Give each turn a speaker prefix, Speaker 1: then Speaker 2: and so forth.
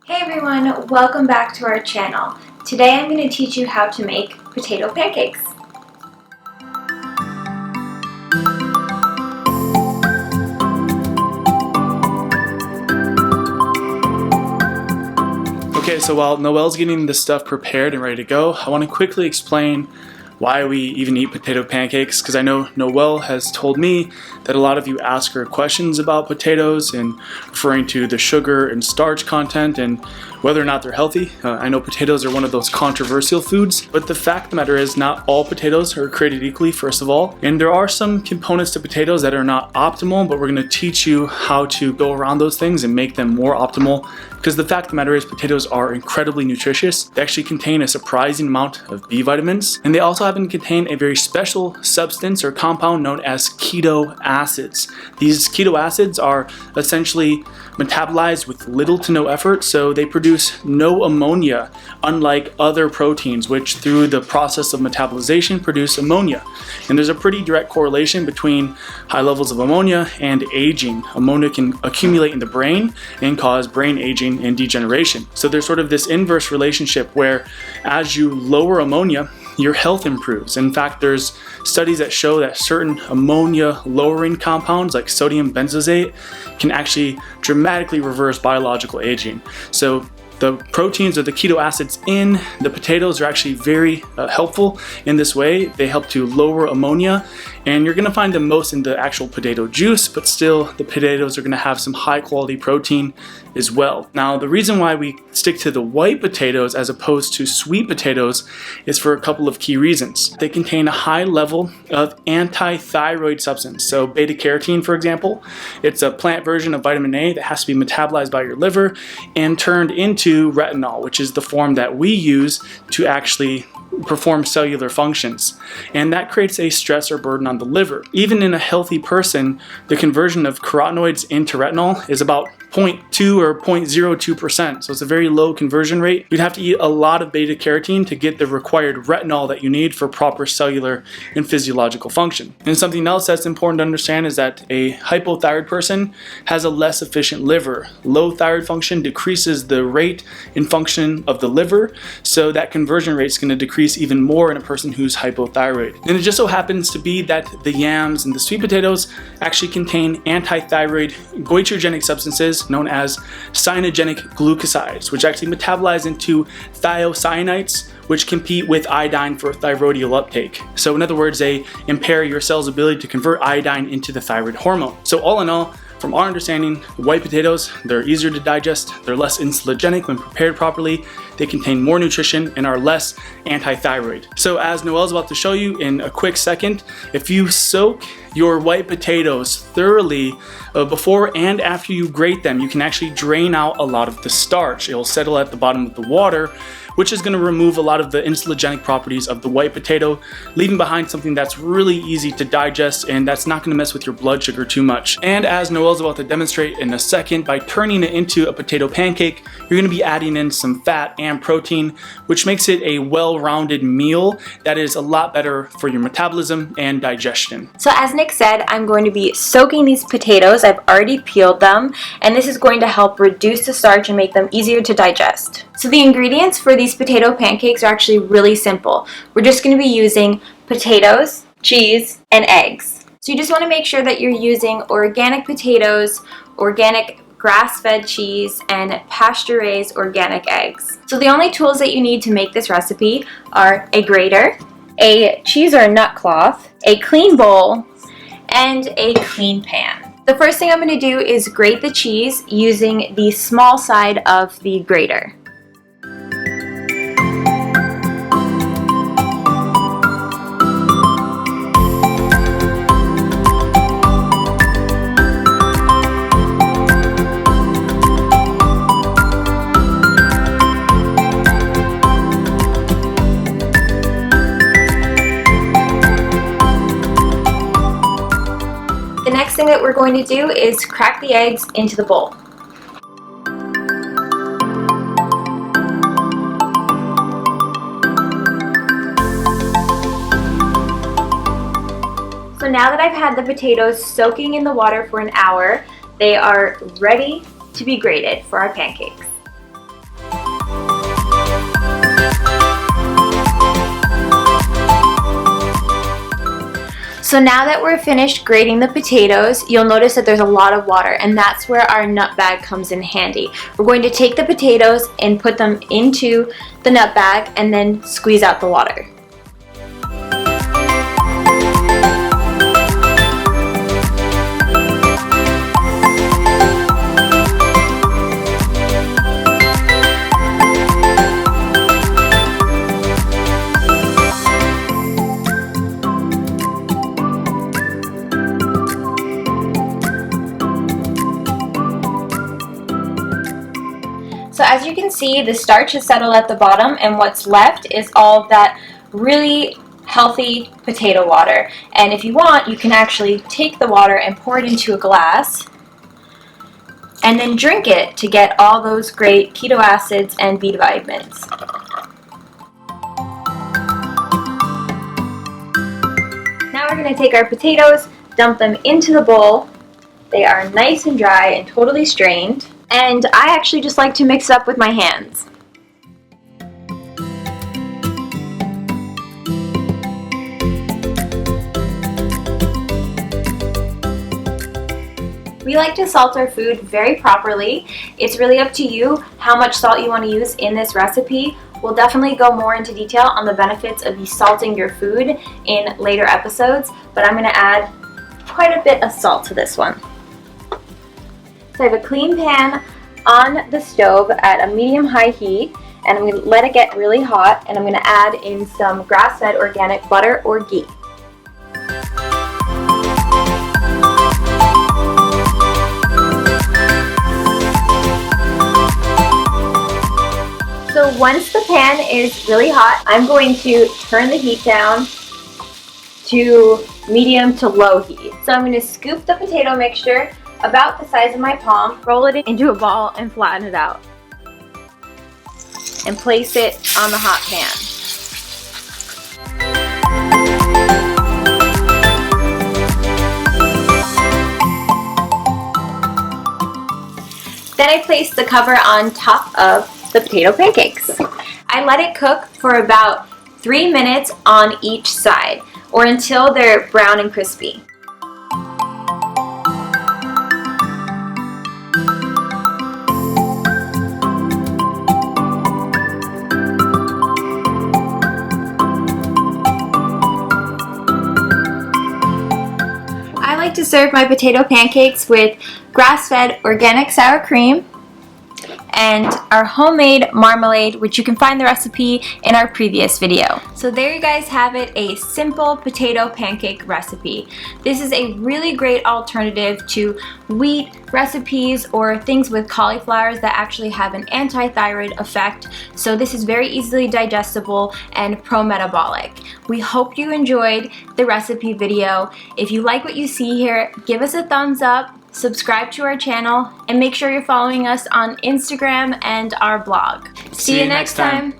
Speaker 1: Hey everyone, welcome back to our channel. Today I'm going to teach you how to make potato pancakes.
Speaker 2: Okay, so while Noelle's getting this stuff prepared and ready to go, I want to quickly explain why we even eat potato pancakes, because I know Noelle has told me that a lot of you ask her questions about potatoes and referring to the sugar and starch content and whether or not they're healthy. I know potatoes are one of those controversial foods, but the fact of the matter is not all potatoes are created equally, first of all, and there are some components to potatoes that are not optimal, but we're going to teach you how to go around those things and make them more optimal, because the fact of the matter is potatoes are incredibly nutritious. They actually contain a surprising amount of B vitamins, and they also happen to contain a very special substance or compound known as keto acids. These keto acids are essentially metabolized with little to no effort, so they produce no ammonia, unlike other proteins which through the process of metabolization produce ammonia. And there's a pretty direct correlation between high levels of ammonia and aging. Ammonia can accumulate in the brain and cause brain aging and degeneration. So there's sort of this inverse relationship where as you lower ammonia, your health improves. In fact, there's studies that show that certain ammonia lowering compounds like sodium benzoate can actually dramatically reverse biological aging. So the proteins or the keto acids in the potatoes are actually very helpful in this way. They help to lower ammonia, and you're going to find them most in the actual potato juice, but still the potatoes are going to have some high quality protein as well. Now, the reason why we stick to the white potatoes as opposed to sweet potatoes is for a couple of key reasons. They contain a high level of anti-thyroid substance. So beta carotene, for example, it's a plant version of vitamin A that has to be metabolized by your liver and turned into retinol, which is the form that we use to actually perform cellular functions, and that creates a stress or burden on the liver. Even in a healthy person, the conversion of carotenoids into retinol is about 0.2 or 0.02%, so it's a very low conversion rate. You'd have to eat a lot of beta carotene to get the required retinol that you need for proper cellular and physiological function. And something else that's important to understand is that a hypothyroid person has a less efficient liver. Low thyroid function decreases the rate and function of the liver, so that conversion rate is going to decrease even more in a person who's hypothyroid. And it just so happens to be that the yams and the sweet potatoes actually contain anti-thyroid goitrogenic substances known as cyanogenic glucosides, which actually metabolize into thiocyanates, which compete with iodine for thyroidal uptake. So in other words, they impair your cell's ability to convert iodine into the thyroid hormone. So all in all, from our understanding, white potatoes, they're easier to digest, they're less insulinogenic when prepared properly, they contain more nutrition, and are less anti-thyroid. So as Noelle's about to show you in a quick second, if you soak your white potatoes thoroughly before and after you grate them, you can actually drain out a lot of the starch. It will settle at the bottom of the water, which is going to remove a lot of the insulinogenic properties of the white potato, leaving behind something that's really easy to digest and that's not going to mess with your blood sugar too much. And as Noelle's about to demonstrate in a second, by turning it into a potato pancake, you're going to be adding in some fat and protein, which makes it a well-rounded meal that is a lot better for your metabolism and digestion.
Speaker 1: So as Nick said, I'm going to be soaking these potatoes. I've already peeled them, and this is going to help reduce the starch and make them easier to digest. So the ingredients for these potato pancakes are actually really simple. We're just going to be using potatoes, cheese, and eggs. So you just want to make sure that you're using organic potatoes, organic grass-fed cheese, and pasture-raised organic eggs. So the only tools that you need to make this recipe are a grater, a cheese or nut cloth, a clean bowl, and a clean pan. The first thing I'm going to do is grate the cheese using the small side of the grater. The next thing that we're going to do is crack the eggs into the bowl. So now that I've had the potatoes soaking in the water for an hour, they are ready to be grated for our pancakes. So now that we're finished grating the potatoes, you'll notice that there's a lot of water, and that's where our nut bag comes in handy. We're going to take the potatoes and put them into the nut bag and then squeeze out the water. So as you can see, the starch has settled at the bottom, and what's left is all of that really healthy potato water. And if you want, you can actually take the water and pour it into a glass and then drink it to get all those great keto acids and B vitamins. Now we're going to take our potatoes, dump them into the bowl. They are nice and dry and totally strained. And I actually just like to mix it up with my hands. We like to salt our food very properly. It's really up to you how much salt you want to use in this recipe. We'll definitely go more into detail on the benefits of you salting your food in later episodes, but I'm going to add quite a bit of salt to this one. So I have a clean pan on the stove at a medium-high heat, and I'm going to let it get really hot, and I'm going to add in some grass-fed organic butter or ghee. So once the pan is really hot, I'm going to turn the heat down to medium to low heat. So I'm going to scoop the potato mixture about the size of my palm, roll it into a ball and flatten it out. And place it on the hot pan. Then I place the cover on top of the potato pancakes. I let it cook for about 3 minutes on each side, or until they're brown and crispy. I like to serve my potato pancakes with grass-fed organic sour cream and our homemade marmalade, which you can find the recipe in our previous video. So there you guys have it, a simple potato pancake recipe. This is a really great alternative to wheat recipes or things with cauliflowers that actually have an anti-thyroid effect. So this is very easily digestible and pro-metabolic. We hope you enjoyed the recipe video. If you like what you see here, give us a thumbs up, subscribe to our channel, and make sure you're following us on Instagram and our blog. See you next time.